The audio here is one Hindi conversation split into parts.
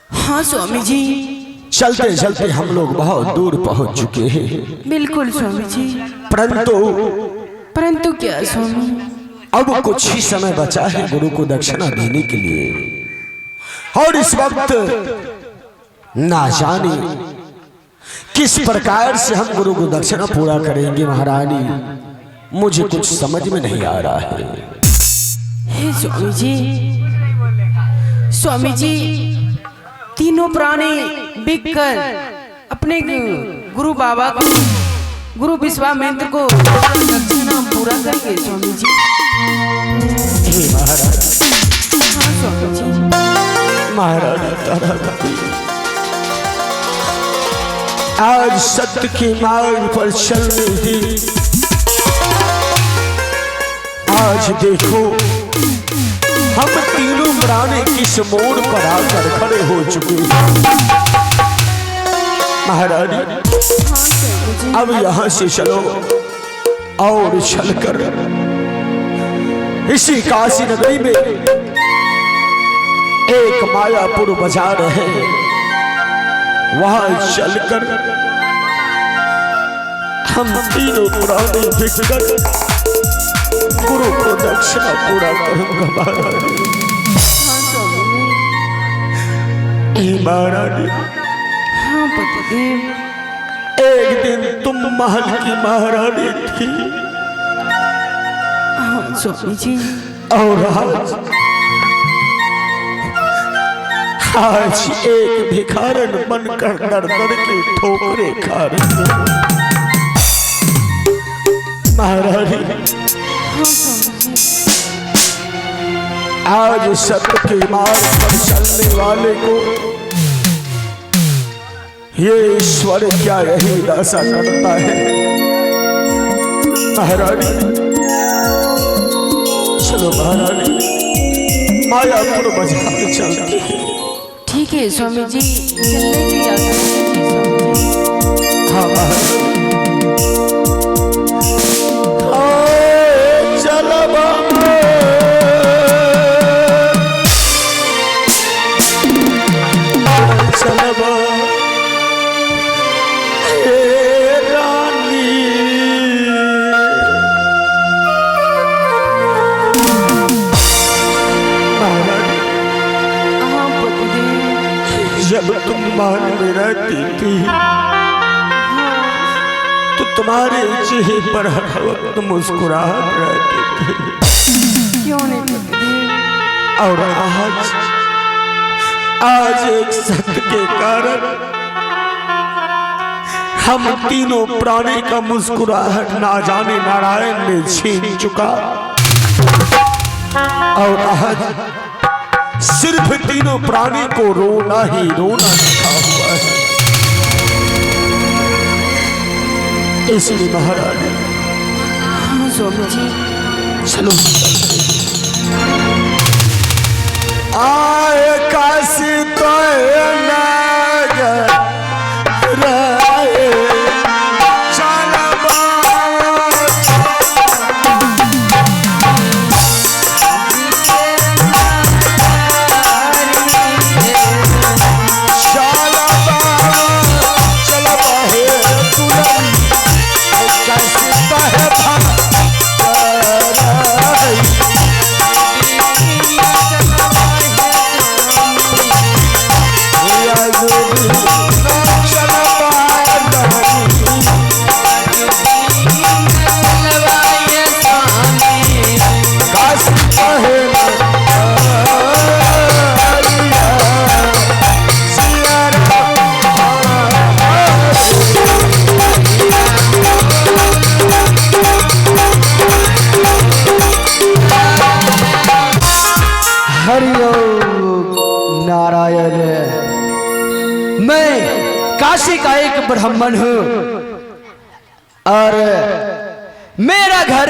हाँ स्वामी जी। चलते चलते हम लोग बहुत दूर पहुंच चुके हैं। बिल्कुल स्वामी जी। परंतु क्या स्वामी? अब कुछ ही समय बचा है गुरु को दक्षिणा देने के लिए, और इस वक्त ना जाने किस प्रकार से हम गुरु को दक्षिणा पूरा करेंगे महारानी, मुझे कुछ समझ में नहीं आ रहा है। हे स्वामी जी, स्वामी जी तीनों प्राणी बिककर अपने गुरु बाबा को, गुरु विश्वामित्र को दक्षिणा पूरा करेंगे स्वामी जी। महाराज, हाँ स्वामी जी। महाराज आज सत्य के मार्ग पर चलने ही, आज देखो हम तीनों प्राणी किस मोड़ पर आकर खड़े हो चुके हैं। महारानी, अब यहां से चलो और चलकर इसी काशी नगरी में एक मायापुर बाजार है, वहां चलकर हम तीनों प्राणी बिककर गुरु को दक्षिणा पूरा करूंगा। महारानी, हाँ पतिदेव। एक दिन तुम महल की महारानी थी, हाँ स्वामी जी। और आज एक भिखारन बनकर दर दर की ठोकरें खा रही हो। महारानी, आज सत्य के मार्ग पर चलने वाले को ये ईश्वर क्या यही दशा करता है। महारानी, चलो महारानी, मायापुर बाजार चलते हैं। ठीक है स्वामी जी, चलने की आज्ञा है। हाँ महारानी, जब तुम महल में रहती थी तो तुम्हारे चेहरे पर हर वक्त मुस्कुराहट रहती थी। क्यों नहीं पतिदेव? और आज एक सत्य के कारण हम तीनों प्राणी का मुस्कुराहट ना जाने नारायण ने छीन चुका, और आज सिर्फ तीनों प्राणी को रोना ही रोना लिखा हुआ है। इसलिए महारानी, हाँ स्वामी जी। चलो आए काशी तो नगर रहे, काशी का एक ब्राह्मण हूं और मेरा घर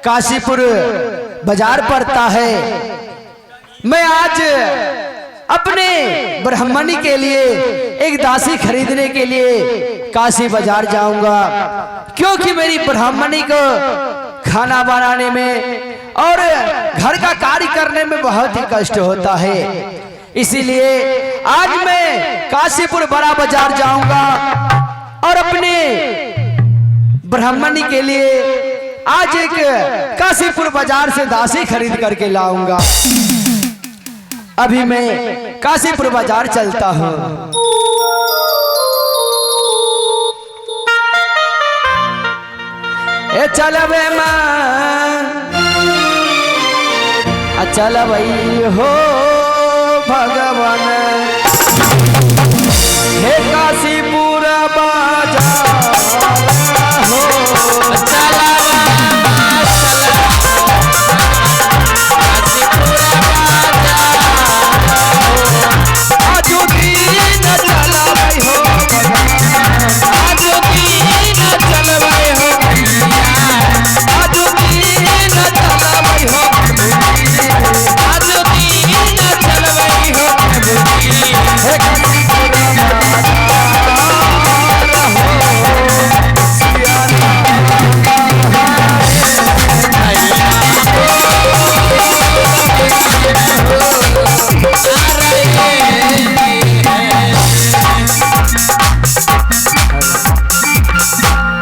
काशीपुर बाजार पड़ता है। मैं आज अपने ब्राह्मणी के लिए एक दासी खरीदने के लिए काशी बाजार जाऊंगा, क्योंकि मेरी ब्राह्मणी को खाना बनाने में और घर का कार्य करने में बहुत ही कष्ट होता है। इसीलिए आज मैं काशीपुर बड़ा बाजार जाऊंगा और अपने ब्राह्मणी के लिए आज एक काशीपुर बाजार से दासी खरीद करके लाऊंगा। अभी मैं काशीपुर बाजार चलता हूँ। ए चल बे मां, चल भाई हो भगवान, हे काशीपुर बाजार हो, चल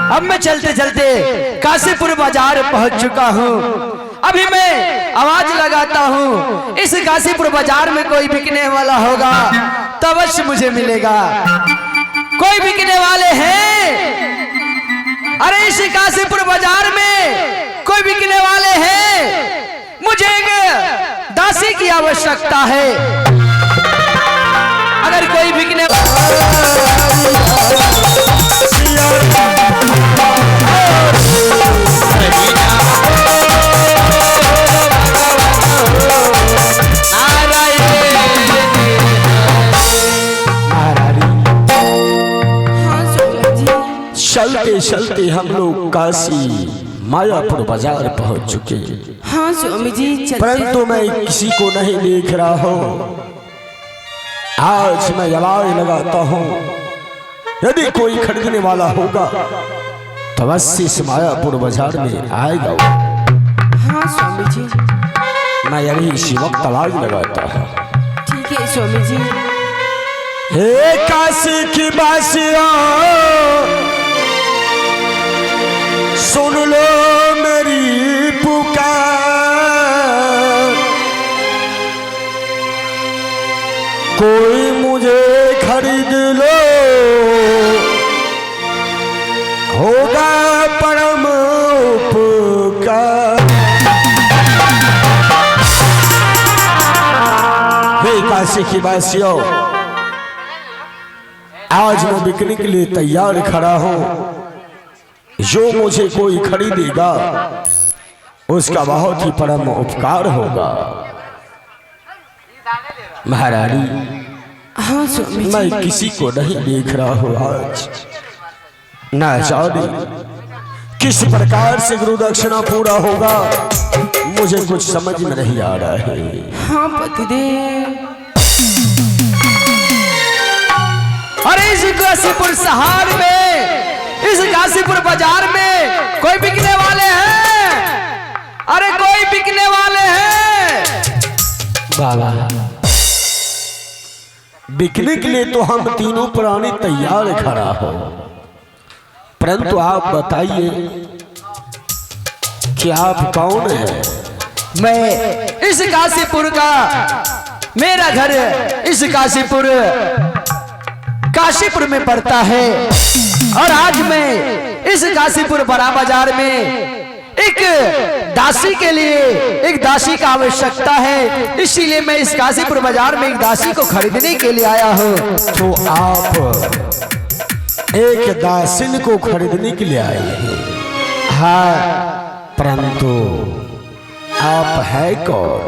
अब मैं चलते चलते काशीपुर बाजार पहुंच चुका हूँ। अभी मैं आवाज लगाता हूँ, इस काशीपुर बाजार में कोई बिकने वाला होगा तो अवश्य मुझे मिलेगा। कोई बिकने वाले हैं? अरे इस काशीपुर बाजार में कोई बिकने वाले हैं? मुझे एक दासी की आवश्यकता है। अगर कोई बिकने चलते चलते हम लोग काशी मायापुर बाजार पहुंच चुके। हाँ स्वामी जी, परंतु मैं किसी को नहीं देख रहा हूँ। आज मैं आवाज लगाता हूँ, यदि कोई खरीदने वाला होगा तो अवश्य इस मायापुर बाजार में आएगा। हाँ स्वामी जी, मैं यही इसी वक्त आवाज लगाता हूँ। ठीक है स्वामी जी। हे काशी की बासियों, सुन लो मेरी पुकार, कोई मुझे खरीद लो, होगा परम उपकार। हे काशी की वासियों, आज मैं बिकने के लिए तैयार खड़ा हूं। जो मुझे कोई खरीदेगा उसका बहुत ही परम उपकार होगा। महारानी, हाँ स्वामी जी, मैं किसी को नहीं देख रहा हूँ। आज ना जाने किस प्रकार से गुरु दक्षिणा पूरा होगा, मुझे कुछ समझ में नहीं आ रहा है। हाँ पतिदेव। अरे इस काशीपुर शहर में, इस काशीपुर बाजार में कोई बिकने वाले हैं? अरे कोई बिकने वाले हैं? बाबा, बिकने के लिए तो हम तीनों प्राणी तैयार खड़ा हो, परंतु आप बताइए कि आप कौन हैं? मैं इस काशीपुर का, मेरा घर इस काशीपुर में पड़ता है और आज मैं इस काशीपुर बड़ा बाजार में एक दासी के लिए एक दासी का आवश्यकता है। इसीलिए मैं इस काशीपुर बाजार में एक दासी को खरीदने के लिए आया हूँ। तो आप एक दासिन को खरीदने के लिए आए हैं? हाँ, परंतु आप है कौन?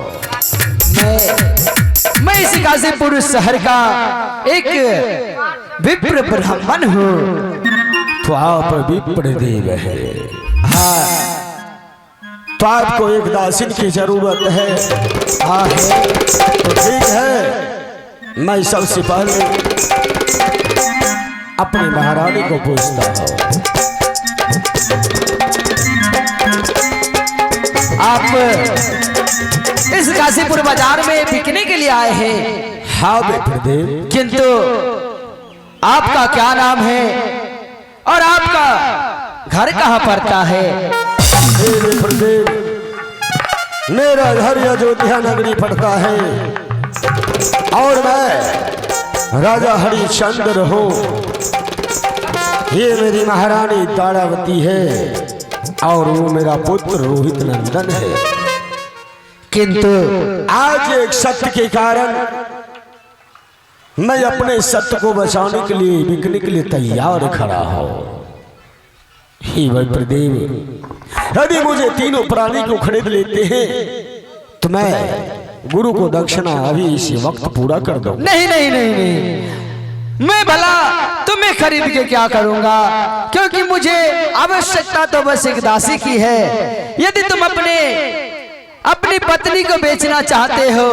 मैं इस काशीपुर शहर का एक विप्र ब्राह्मण हूँ। तो आप विप्र देव हैं? हाँ, तो आपको एक दासिन की जरूरत है? हाँ है, तो ठीक है, मैं सबसे पहले अपनी महारानी को पूछता हूँ। आप इस काशीपुर बाजार में बिकने के लिए आए हैं। हाँ विप्रदेव, किंतु आपका क्या नाम है और आपका घर कहाँ पड़ता है? हे विप्रदेव, मेरा घर अयोध्या नगरी पड़ता है और मैं राजा हरिश्चंद्र हूँ। ये मेरी महारानी तारावती है और वो मेरा पुत्र रोहित नंदन है। किंतु आज एक सत्य के कारण मैं अपने सत्य को बचाने के लिए बिकने के लिए तैयार खड़ा हूँ। हे विप्रदेव, यदि मुझे तीनों प्राणी को खरीद लेते हैं तो मैं गुरु को दक्षिणा अभी इसी वक्त पूरा कर दूं। नहीं नहीं नहीं नहीं, मैं भला तुम्हें खरीद के क्या करूंगा, क्योंकि मुझे आवश्यकता तो बस एक दासी की है। यदि तुम अपनी पत्नी को बेचना चाहते हो